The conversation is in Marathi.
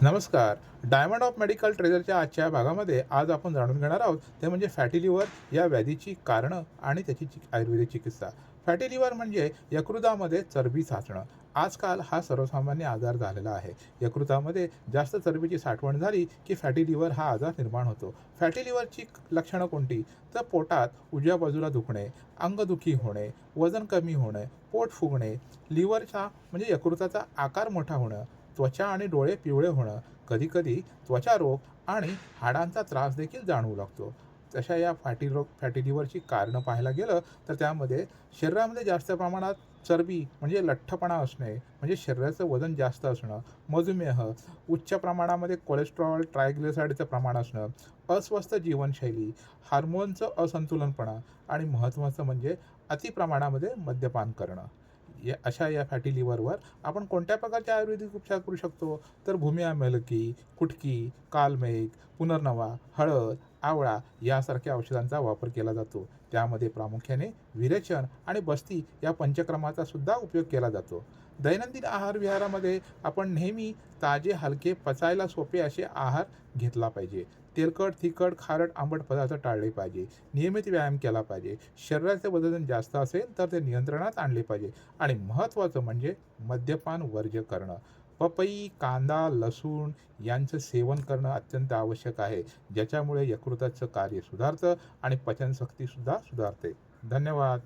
नमस्कार. डायमंड ऑफ मेडिकल ट्रेजरच्या आजच्या भागामध्ये आज आपण जाणून घेणार आहोत ते म्हणजे फॅटी लिव्हर या व्याधीची कारणं आणि त्याची आयुर्वेदिक चिकित्सा. फॅटी लिव्हर म्हणजे यकृतामध्ये चरबी साचणं. आजकाल हा सर्वसामान्य आजार झालेला आहे. यकृतामध्ये जास्त चरबीची साठवण झाली की फॅटी लिव्हर हा आजार निर्माण होतो. फॅटी लिव्हरची लक्षणं कोणती? तर पोटात उजव्या बाजूला दुखणे, अंगदुखी होणे, वजन कमी होणे, पोट फुगणे, लिव्हरचा म्हणजे यकृताचा आकार मोठा होणं, त्वचा आणि डोळे पिवळे होणं, कधीकधी त्वचारोग आणि हाडांचा त्रास देखील जाणवू लागतो. तशा या फॅटी लिव्हरची कारणं पाहायला गेलं तर त्यामध्ये शरीरामध्ये जास्त प्रमाणात चरबी म्हणजे लठ्ठपणा असणे, म्हणजे शरीराचं वजन जास्त असणं, मधुमेह, उच्च प्रमाणामध्ये कोलेस्ट्रॉल, ट्रायग्लिसराईडचं प्रमाण असणं, अस्वस्थ जीवनशैली, हार्मोनचं असंतुलनपणा आणि महत्त्वाचं म्हणजे अति प्रमाणामध्ये मद्यपान करणं. अशा या फॅटी लिव्हरवर आपण कोणत्या प्रकारचे आयुर्वेदिक उपचार करू शकतो? तर भूमिया मेलकी, कुटकी, कालमेघ, पुनर्नवा, हळद, आवळा यासारख्या औषधांचा वापर केला जातो. त्यामध्ये प्रामुख्याने विरेचन आणि बस्ती या पंचक्रमाचा सुद्धा उपयोग केला जातो. दैनंदिन आहार विहारामध्ये आपण नेहमी ताजे, हलके, पचायला सोपे असे आहार घेतला पाहिजे. तेलकट, तिखट, खारट, आंबट पदार्थ टाळले पाहिजे. नियमित व्यायाम केला पाहिजे. शरीराचे वजन जास्त असेल तर ते नियंत्रणात आणले पाहिजे. आणि महत्त्वाचं म्हणजे मद्यपान वर्ज्य करणं. पपई, कांदा, लसूण यांचं सेवन करणं अत्यंत आवश्यक आहे, ज्याच्यामुळे यकृताचं कार्य सुधारतं आणि पचनशक्तीसुद्धा सुधारते. धन्यवाद.